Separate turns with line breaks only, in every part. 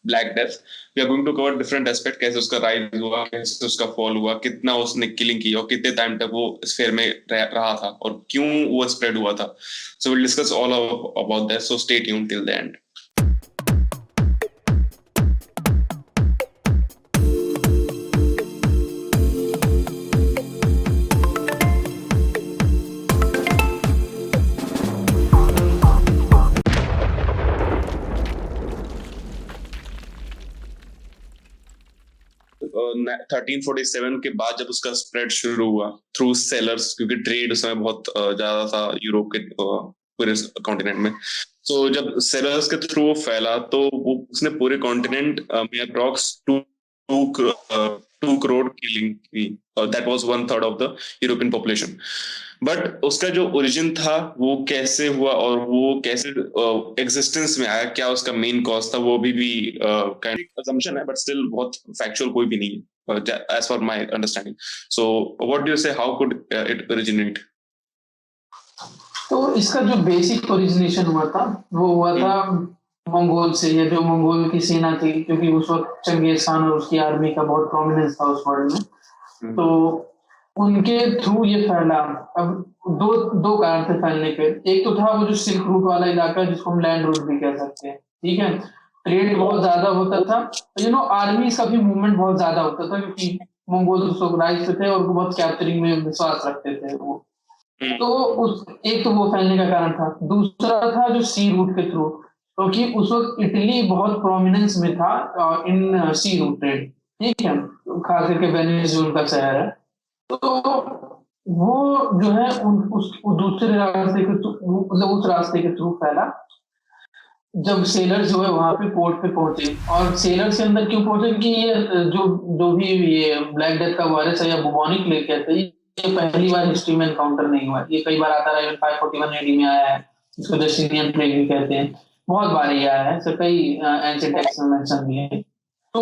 Black death, we are going to cover different aspect, कैसे उसका rise हुआ, कैसे उसका फॉल हुआ, कितना उसने किलिंग की और कितने टाइम तक वो स्फीयर में रहा था और क्यों वो स्प्रेड हुआ था. So will discuss all about that, so stay tuned till the end. 1347 के बाद जब उसका स्प्रेड शुरू हुआ थ्रू सेलर्स, क्योंकि ट्रेड उस समय बहुत ज्यादा था यूरोप के पूरे कॉन्टिनेंट में. तो जब सेलर्स के थ्रू वो फैला तो वो उसने पूरे कॉन्टिनेंट में अप्रॉक्स 2 करोड़ किलिंग की. That was 1/3 of the European population. But उसका जो ओरिजिन था वो कैसे हुआ और वो कैसे एग्जिस्टेंस में आया, क्या उसका मेन कॉज था, वो भी काइंड ऑफ असम्पशन है, बट स्टिल बहुत फैक्चुअल कोई भी नहीं है as for my understanding. So what do you say, how could it originate?
तो इसका जो बेसिक ओरिजिनेशन हुआ था वो हुआ था मंगोल से, या जो मंगोल की सेना थी, क्योंकि उस वक्त चंगेज खान और उसकी आर्मी का बहुत प्रोमिनेंस था उस वर्ल्ड में. तो उनके थ्रू ये फैला. अब दो दो कारण थे फैलने के. एक तो था वो जो सिल्क रूट वाला इलाका, जिसको हम लैंड रूट भी कह सकते हैं. ठीक है, ट्रेड बहुत ज्यादा होता था. आर्मी का भी मूवमेंट बहुत ज्यादा होता था, क्योंकि मंगोल राइज थे और वो बहुत कैप्चरिंग में विश्वास रखते थे वो. तो उस एक तो वो फैलने का कारण था. दूसरा था जो सी रूट के थ्रू, क्योंकि उस वक्त इटली बहुत प्रोमिनेंस में था इन सी रूट ट्रेड. ठीक है, खास करके वेनिस जो उनका शहर है. तो वो जो है उस दूसरे रास्ते के मतलब उस रास्ते के थ्रू फैला. जब सेलर्स जो है वहां पे पोर्ट पे पहुंचे, और सेलर्स के अंदर क्यों पहुंचे, क्योंकि ये जो भी ये ब्लैक डेथ का वायरस है या बुबोनिक प्लेग कहते हैं, ये पहली बार हिस्ट्री में एनकाउंटर नहीं हुआ. ये कई बार आता रहा. 541 एडी में आया है, इसको जस्टिनियन प्लेग भी कहते हैं. बहुत बार ये आया है, सर कई एंशिएंट टेक्स्ट में मेंशन भी है. तो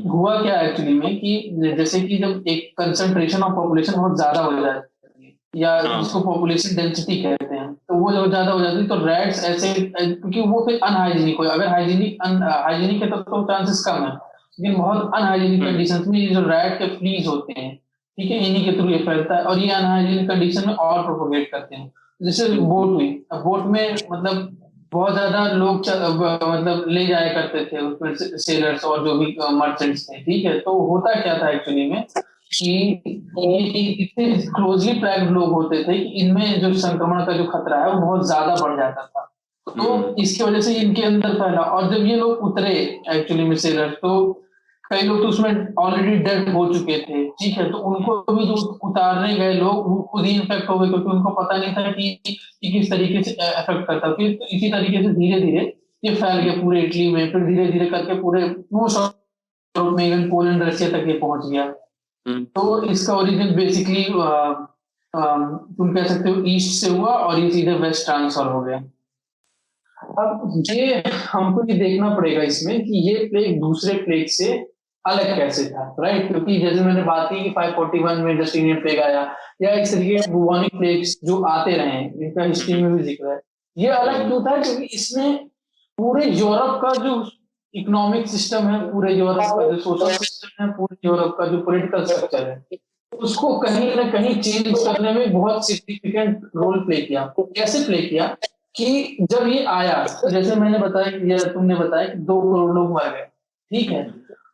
हुआ क्या एक्चुअली में कि जैसे कि जब एक कंसंट्रेशन ऑफ पॉपुलेशन बहुत ज्यादा हो जाती है, या जिसको पॉपुलेशन डेंसिटी कहते हैं, तो वो जब ज्यादा हो जाती है तो रैट्स ऐसे, क्योंकि वो फिर अनहाइजीनिक हो. अगर हाइजीनिक है तो चांसेस कम है, लेकिन बहुत अनहाइजीनिक कंडीशंस में ये जो रैट के फ्लीज होते हैं, ठीक है, इन्हीं के थ्रू ये फैलता है, और ये अनहाइजीनिक कंडीशन में और प्रोपोगेट करते हैं. जैसे बोट हुई, अब बोट में मतलब बहुत ज्यादा लोग मतलब ले जाया करते थे उसमें सेलर्स और जो भी मर्चेंट्स थे. ठीक है, तो होता क्या था एक्चुअली में कि इतने क्लोजली पैक्ड लोग होते थे कि इनमें जो संक्रमण का जो खतरा है वो बहुत ज्यादा बढ़ जाता था. तो इसकी वजह से इनके अंदर फैला. और जब ये लोग उतरे एक्चुअली में सेलर्स, तो कई लोग तो उसमें ऑलरेडी डेड हो चुके थे. ठीक है, तो उनको भी जो उतारने गए लोग वो खुद ही इन्फेक्ट हो गए, क्योंकि उनको पता नहीं था कि किस तरीके से अफेक्ट करता. फिर तो इसी तरीके से धीरे धीरे ये फैल गया पूरे इटली में, फिर धीरे धीरे करके पूरे यूरोप में, इवन पोलैंड रशिया तक ये पहुंच गया. तो इसका ओरिजिन बेसिकली तुम कह सकते हो ईस्ट से हुआ, और ये सीधे वेस्ट ट्रांसफर हो गया. अब ये हमको ये देखना पड़ेगा इसमें कि ये प्लेग दूसरे प्लेग से अलग कैसे था, राइट? क्योंकि जैसे मैंने बात की कि 541 में जस्टिनियन प्लेग आया, या इस तरीके के बुबोनिक प्लेग्स जो आते रहे, इनका हिस्ट्री में भी जिक्र है. ये अलग क्यों था? क्योंकि इसमें पूरे यूरोप का जो इकोनॉमिक सिस्टम है, पूरे यूरोप का जो सोशल सिस्टम है, पूरे यूरोप का जो पॉलिटिकल स्ट्रक्चर है, उसको कहीं ना कहीं चेंज करने में बहुत सिग्निफिकेंट रोल प्ले किया. कैसे प्ले किया कि जब ये आया, जैसे मैंने बताया, या तुमने बताया कि 2 करोड़ लोग मर गए. ठीक है,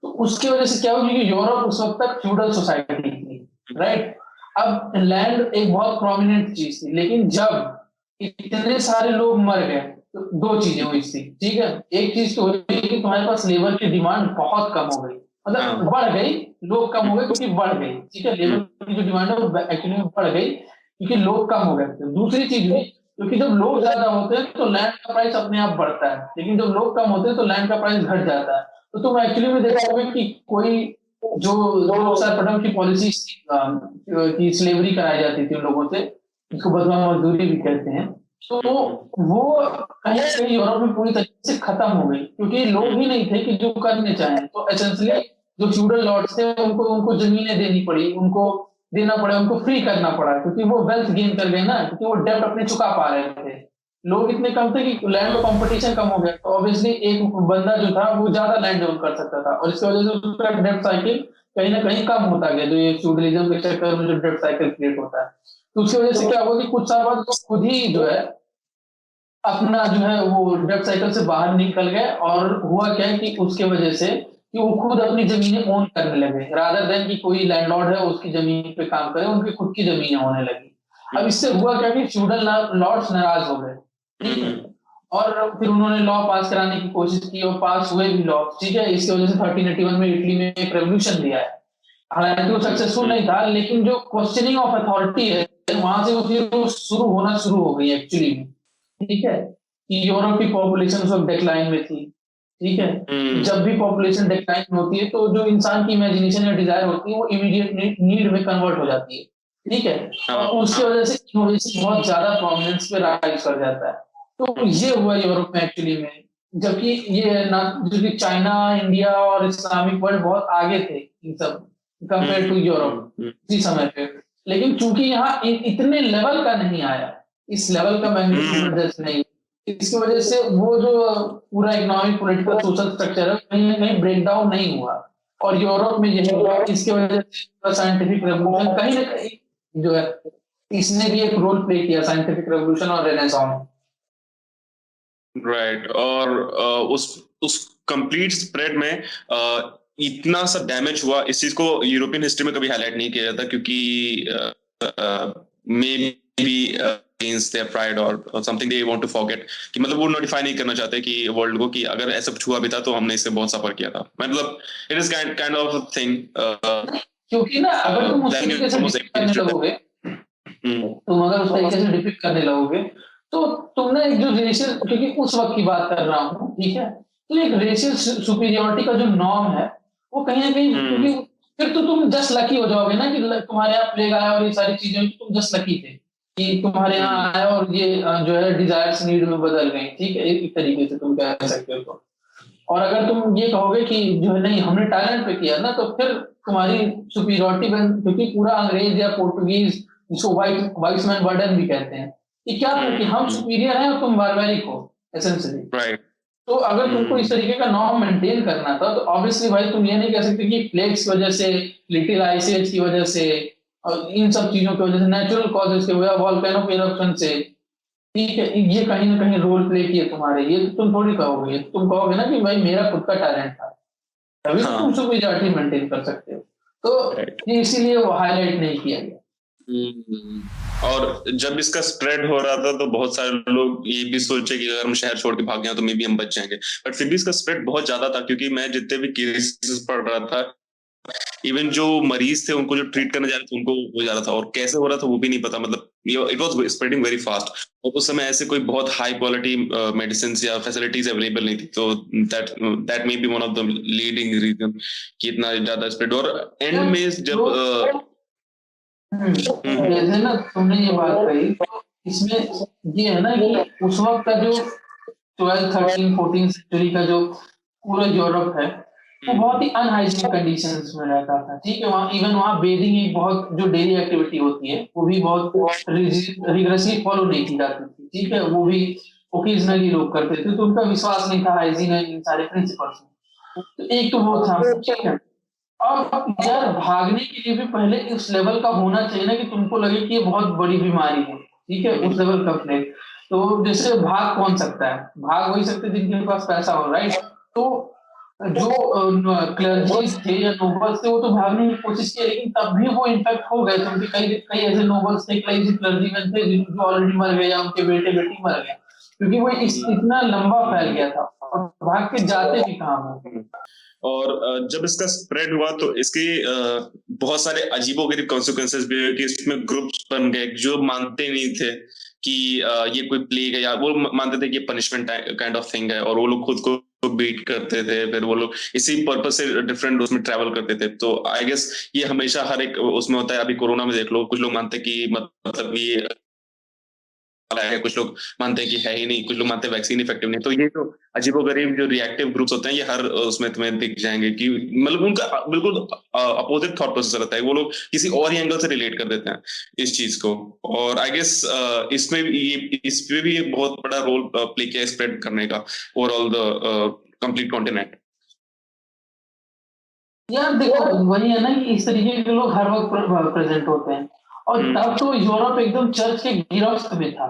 तो उसकी वजह से क्या हुआ कि यूरोप उस वक्त तक फ्यूडल सोसाइटी थी, राइट? अब लैंड एक बहुत प्रोमिनेंट चीज थी, लेकिन जब इतने सारे लोग मर गए तो 2 चीजें हुई थी. ठीक है, एक चीज तो हुई कि तुम्हारे पास लेबर की डिमांड बहुत कम हो गई, मतलब बढ़ गई, लोग कम हो गए क्योंकि बढ़ गई. ठीक है, लेबर की जो डिमांड है वो एक्चुअली में बढ़ गई क्योंकि लोग कम हो गए. दूसरी चीज हुई, क्योंकि जब लोग ज्यादा होते हैं तो लैंड का प्राइस अपने आप बढ़ता है, लेकिन जब लोग कम होते हैं तो लैंड का प्राइस घट जाता है. तो तुम एक्चुअली में देखा होगा कि कोई जो सरपटम की पॉलिसी की स्लेवरी कराई जाती थी उन लोगों से, जिसको बदला मजदूरी भी कहते हैं, तो वो कहीं ना कहीं यूरोप में पूरी तरीके से खत्म हो गई, क्योंकि लोग ही नहीं थे कि जो करने चाहें. तो एसेंशियली जो फ्यूडल लॉर्ड्स थे उनको जमीनें देनी पड़ी, उनको देना पड़ा, उनको फ्री करना पड़ा, क्योंकि वो वेल्थ गेन कर गए ना, क्योंकि वो डेब्ट अपने चुका पा रहे थे. लोग इतने कम थे कि लैंड में कंपटीशन कम हो गया, तो ऑब्वियसली एक बंदा जो था वो ज्यादा लैंड ओन कर सकता था, और इसकी वजह से उसका डेब्ट साइकिल कहीं ना कहीं कम होता गया, जो ये फ्यूडलिज्म के चक्कर में जो डेब्ट साइकिल क्रिएट होता है। तो उसकी वजह से क्या हुआ कि कुछ साल बाद वो खुद ही जो है अपना जो है वो डेब्ट साइकिल से बाहर निकल गए, और हुआ क्या है कि उसके वजह से कि वो खुद अपनी जमीनें ओन करने लगे, रादर देन कि कोई लैंडलॉर्ड है उसकी जमीन पे काम करे, उनकी खुद की जमीनें होने लगी। अब इससे हुआ क्या कि फ्यूडल लॉर्ड्स नाराज हो गए, ठीक है, और फिर उन्होंने लॉ पास कराने की कोशिश की और पास हुए भी लॉ, ठीक है। इसकी वजह से 1381 में इटली में एक रेवोल्यूशन दिया है, हालांकि वो सक्सेसफुल नहीं था, लेकिन जो क्वेश्चनिंग ऑफ अथॉरिटी है वहां से वो फिर वो शुरू होना शुरू हो गई एक्चुअली में, ठीक है, कि यूरोप की पॉपुलेशन उस वक्त डिक्लाइन में थी, ठीक है। जब भी पॉपुलेशन डिक्लाइन होती है तो जो इंसान की इमेजिनेशन या डिजायर होती है वो इमीडिएट नीड में कन्वर्ट हो जाती है, ठीक है, और उसकी वजह से इनोवेशन बहुत ज्यादा प्रोमिनेंस पे राइज कर जाता है। तो ये हुआ यूरोप में एक्चुअली में, जबकि ये ना जो कि चाइना, इंडिया और इस्लामिक वर्ल्ड बहुत आगे थे इन सब कंपेयर टू यूरोप उसी समय पे, लेकिन चूंकि यहाँ इतने लेवल का नहीं आया, इस लेवल का मैग्नीट्यूड जैसे नहीं, इसकी वजह से वो जो पूरा इकोनॉमिक पॉलिटिकल सोशल स्ट्रक्चर है कहीं ना कहीं ब्रेक डाउन नहीं हुआ, और यूरोप में यही हुआ, इसकी वजह से साइंटिफिक रेवोल्यूशन कहीं ना कहीं जो है इसने भी एक रोल प्ले किया, साइंटिफिक रेवोल्यूशन और रेनेसांस।
राइट। और उस कंप्लीट स्प्रेड में इतना सा डैमेज हुआ, इस चीज को यूरोपियन हिस्ट्री में कभी हाईलाइट नहीं किया जाता, क्योंकि may be against their pride or something they want to forget, कि मतलब वो नोटिफाई नहीं करना चाहते कि वर्ल्ड को कि अगर ऐसा कुछ हुआ भी था तो हमने इससे बहुत सफर किया था, मतलब it is kind of thing.
क्योंकि ना अगर तुम उस तरीके से डिपिक्ट करने लगोगे, तुम अगर उस तरीके से डिपिक्ट करने लगोगे तो तुमने एक जो रेशियल, क्योंकि उस वक्त की बात कर रहा हूँ, ठीक है, तो एक रेशियल सुपीरियोरिटी का जो नॉर्म है वो कहीं ना कहीं, क्योंकि फिर तो तुम जस्ट लकी हो जाओगे ना कि तुम्हारे यहाँ प्लेग आया और ये सारी चीजें, तुम जस्ट लकी थे कि तुम्हारे यहाँ आया और ये जो है डिजायर्स नीड में बदल गई, ठीक है, एक तरीके से तुम कह सकते हो तो। और अगर तुम ये कहोगे कि जो है नहीं हमने टैलेंट पे किया ना, तो फिर तुम्हारी सुपीरियोरिटी, क्योंकि पूरा अंग्रेज या पोर्टुगीज जिसको वाइसमैन बर्डन भी कहते हैं, ये क्या था कि हम सुपीरियर हैं और तुम बारबेरिक हो एसेंशियली, राइट। तो अगर तुमको इस तरीके का नॉर्म मेंटेन करना था तो ऑब्वियसली भाई तुम ये नहीं कह सकते कि प्लेग्स की वजह से, लिटिल आइस एज की वजह से और इन सब चीजों की वजह से, नेचुरल कॉजेस के वजह, वॉल्केनो के इरप्शन से, ठीक है, ये कहीं ना कहीं रोल प्ले किए तुम्हारे, ये तो तुम थोड़ी कहोगे, तुम कहोगे ना कि भाई मेरा खुद का टैलेंट था, तभी तो तुम सुपीरियरिटी मेंटेन कर सकते हो, तो ये इसीलिए वो हाईलाइट नहीं किया गया।
और जब इसका स्प्रेड हो रहा था तो बहुत सारे लोग ये भी सोचे कि अगर हम शहर छोड़ के भाग जाएं तो मे भी हम बच जाएंगे, बट फिर भी इसका स्प्रेड बहुत ज्यादा था, क्योंकि मैं जितने भी केसेस पढ़ रहा था, इवन जो मरीज थे उनको जो ट्रीट करने जा रहे थे उनको हो जा रहा था, और कैसे हो रहा था वो भी नहीं पता, मतलब it was spreading very fast, और उस समय ऐसे कोई बहुत हाई क्वालिटी मेडिसिन या फैसिलिटीज अवेलेबल नहीं थी, तो that may be one of the leading reason कि इतना ज्यादा स्प्रेड। और एंड में जब
जैसे ना तुमने ये बात कही, तो इसमें ये है ना कि उस वक्त का जो 12, 13, 14 सेंचुरी का जो पूरा यूरोप है वो बहुत ही अनहाइजीनिक कंडीशंस में रहता था, ठीक है। वहाँ इवन वहाँ बेदिंग एक बहुत जो डेली एक्टिविटी होती है वो भी बहुत रिगरसली फॉलो नहीं की जाती थी, ठीक है, वो भी ओकेजनली लोग करते थे, तो उनका विश्वास नहीं था हाइजीन इन सारे प्रिंसिपल्स में। तो एक तो वो था, ठीक है। और यार भागने के लिए भी पहले उस लेवल का होना चाहिए ना कि तुमको लगे कि ये बहुत बड़ी बीमारी है, ठीक है, उस लेवल का प्लेग। तो जैसे भाग कौन सकता है, भाग वही सकते जिनके पास पैसा हो, राइट। तो जो क्लर्जीज थे या नोबल्स थे वो तो भागने की कोशिश की, लेकिन तब भी वो इन्फेक्ट हो गए, क्योंकि कई कई ऐसे नोबल्स थे, कई ऐसे क्लर्जीमैन थे जो ऑलरेडी मर गए या उनके बेटे बेटी मर गए, क्योंकि वो इतना लंबा फैल गया था और भाग के जाते भी कहाँ हैं।
और जब इसका स्प्रेड हुआ तो इसके बहुत सारे अजीबोगरीब कॉन्सिक्वेंसेस भी हुए, कि इसमें ग्रुप्स बन गए जो मानते नहीं थे कि ये कोई प्लेग है, या वो मानते थे कि पनिशमेंट काइंड ऑफ थिंग है, और वो लोग खुद को बीट करते थे, फिर वो लोग इसी पर्पस से डिफरेंट उसमें ट्रैवल करते थे। तो आई गेस ये हमेशा हर एक उसमें होता है, अभी कोरोना में देख लो, कुछ लोग मानते कि मतलब ये है, कुछ लोग मानते हैं कि है ही नहीं, कुछ लोग मानते हैं वैक्सीन इफेक्टिव नहीं। तो ये तो अजीबोगरीब जो रिएक्टिव ग्रुप्स होते हैं ये हर उसमें तुम्हें दिख जाएंगे कि मतलब उनका बिल्कुल अपोजिट थॉट प्रोसेस रहता है, वो लोग किसी और ही एंगल से रिलेट कर देते हैं इस चीज को। और आई गेस इसमें भी इसमें भी एक बहुत बड़ा रोल प्ले किया स्प्रेड करने का ओवरऑल द कंप्लीट कॉन्टिनेंट।
यार देखो वही है ना कि इस तरीके के लोग हर वक्त प्रेजेंट होते हैं, और तब तो यूरोप एकदम चर्च के गिरफ्त में था,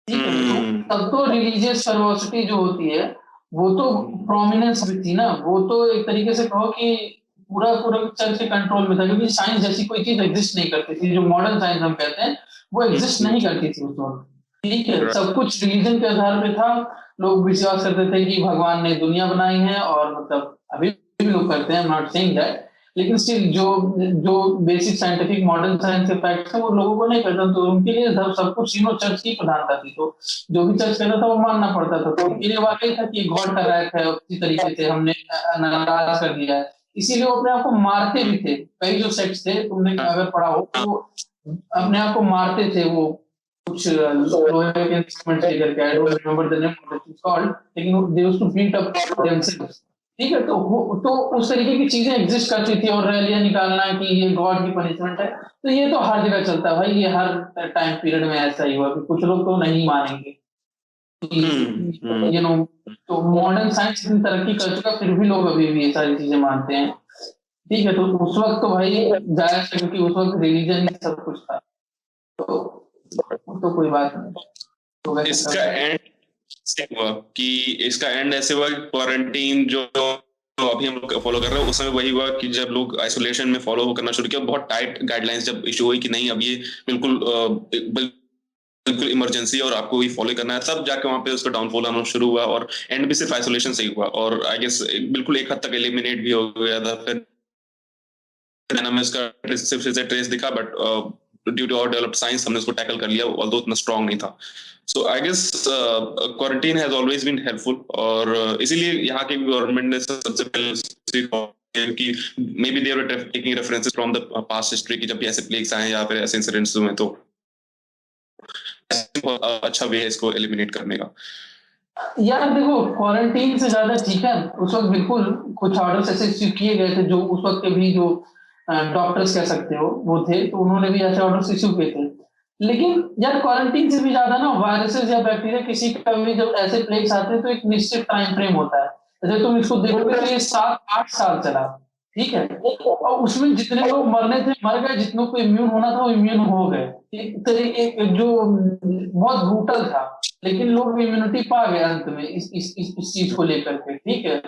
ठीक है। तो तब तो रिलीजियस फर्वोसिटी जो होती है वो तो प्रोमिनेंस भी थी ना, वो तो एक तरीके से कहो कि पूरा पूरा चर्च के कंट्रोल में था, क्योंकि साइंस जैसी कोई चीज एग्जिस्ट नहीं करती थी, जो मॉडर्न साइंस हम कहते हैं वो एग्जिस्ट नहीं करती थी उस वक्त, ठीक है। सब कुछ रिलीजन के आधार पे था, लोग विश्वास करते थे कि भगवान ने दुनिया बनाई है, और मतलब अभी भी लोग करते हैं, नॉट सेइंग दैट, लेकिन स्टिल जो जो बेसिक साइंटिफिक मॉडर्न साइंस के फैक्ट्स हैं वो लोगों को नहीं पता, तो उनके लिए सब कुछ चर्च की प्रधानता थी, तो जो भी चर्च कहता था वो मानना पड़ता था। तो उनके लिए वाकई था कि गॉड का राइट है, उसी तरीके से हमने नाराज कर दिया है, इसीलिए वो अपने आप को मारते भी थे। कई जो सेक्ट्स थे, तुमने अगर पढ़ा हो तो अपने आप को मारते थे, वो कुछ लोहे के इंस्ट्रूमेंट लेकर के, I don't remember the name of it is called, लेकिन they used to beat up themselves, ठीक है। तो उस तरीके की चीजें एग्जिस्ट करती थी, और रैलियां निकालना कि ये गॉड की पनिशमेंट है, तो ये तो हर जगह चलता है भाई, ये हर टाइम पीरियड में ऐसा ही हुआ कि कुछ लोग तो नहीं मानेंगे, यू नो। तो मॉडर्न साइंस इतनी तरक्की कर चुका, फिर भी लोग अभी भी ये सारी चीजें मानते हैं, ठीक है। तो उस वक्त तो भाई जाहिर है, क्योंकि उस वक्त रिलीजन ही सब कुछ था, तो कोई बात नहीं। तो
इसका एंड हुआ कि इसका एंड ऐसे हुआ कि क्वारंटीन जो अभी हम लोग फॉलो कर रहे हैं, उसमें वही हुआ कि जब लोग आइसोलेशन में फॉलो करना शुरू किया, बहुत टाइट गाइडलाइंस जब इशू हुई कि नहीं अब ये बिल्कुल इमरजेंसी और आपको ही फॉलो करना है, तब जाके वहां पे उसका डाउनफॉल आना शुरू हुआ, और एंड भी सिर्फ आइसोलेशन से ही हुआ, और आई गेस बिल्कुल एक हद तक एलिमिनेट भी हो गया था। फिर इसका ट्रेस दिखा, but due to our developed science हमने उसको टैकल कर लिया, ऑल्दो उतना स्ट्रांग नहीं था। So I guess quarantine has always been helpful, और इसीलिए यहाँ की गवर्नमेंट ने सबसे पहले कि maybe they were taking references from the past history की जब भी ऐसे प्लेग्स आए या फिर ऐसे इंसिडेंट्स हुए, तो अच्छा वे है इसको एलिमिनेट करने का।
यार देखो क्वारंटीन से ज्यादा ठीक है, उस वक्त बिल्कुल कुछ ऑर्डर्स ऐसे इश्यू किए गए थे, जो उस वक्त के भी जो डॉक्टर्स कह सकते हो वो थे, तो उन्होंने भी ऐसे ऑर्डर्स इश्यू किए थे। लेकिन यार क्वारंटीन से भी ज्यादा ना वायरसेस या बैक्टीरिया किसी का भी जब ऐसे प्लेग्स आते हैं तो एक निश्चित टाइम फ्रेम होता है, जैसे तुम इसको देखोगे तो ये 7-8 साल चला, ठीक है। और उसमें जितने लोग मरने थे मर गए, जितनों को इम्यून होना था वो इम्यून हो गए, एक तरीके जो बहुत ब्रूटल था, लेकिन लोग इम्यूनिटी पा गए अंत में इस चीज को लेकर के, ठीक है।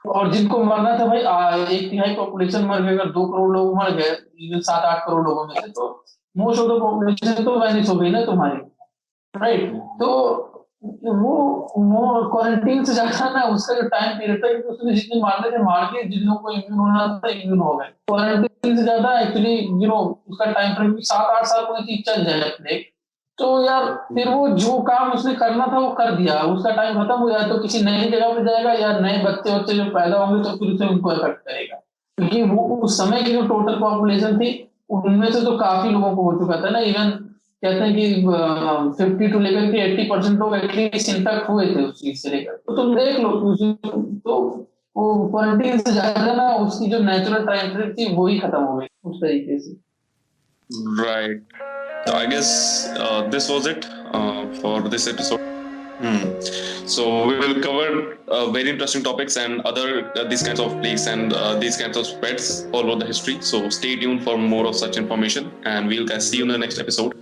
और जिनको मरना था भाई 1/3 पॉपुलेशन मर गए, अगर 2 करोड़ लोग मर गए 7-8 करोड़ लोगों में से, तो मोस्ट ऑफ द पॉपुलेशन तो वैनिश हो गई ना तुम्हारी, राइट। तो वो क्वारंटीन से ज्यादा ना उसका जो टाइम पीरियड था, उसने जितने मारने थे मार के, जिन लोगों को इम्यून होना था इम्यून हो गए। क्वारंटीन से ज्यादा एक्चुअली उसका टाइम फ्रेम 7-8 साल कोई चीज चल जाए अपने, तो यार फिर वो जो काम उसने करना था वो कर दिया, उसका टाइम खत्म हो जाए तो किसी नई जगह पे जाएगा, या नए बच्चे जो पैदा होंगे तो फिर उसे उनको इफेक्ट करेगा, क्योंकि वो उस समय की जो टोटल पॉपुलेशन थी उनमें से तो काफी लोगों को हो चुका था ना। इवन कहते हैं कि 50 टू लेकर के 80% लोग एटलीस्ट इन्फेक्ट हुए थे उस चीज से लेकर, तो तुम देख लो। तो वो क्वारंटीन से ज्यादा ना उसकी जो नेचुरल टाइम फ्रेम थी वो ही खत्म हो गई उस तरीके से,
right. So I guess this was it for this episode. So we will cover very interesting topics and other these kinds of plagues and these kinds of spreads all over the history. So stay tuned for more of such information, and we'll see you in the next episode.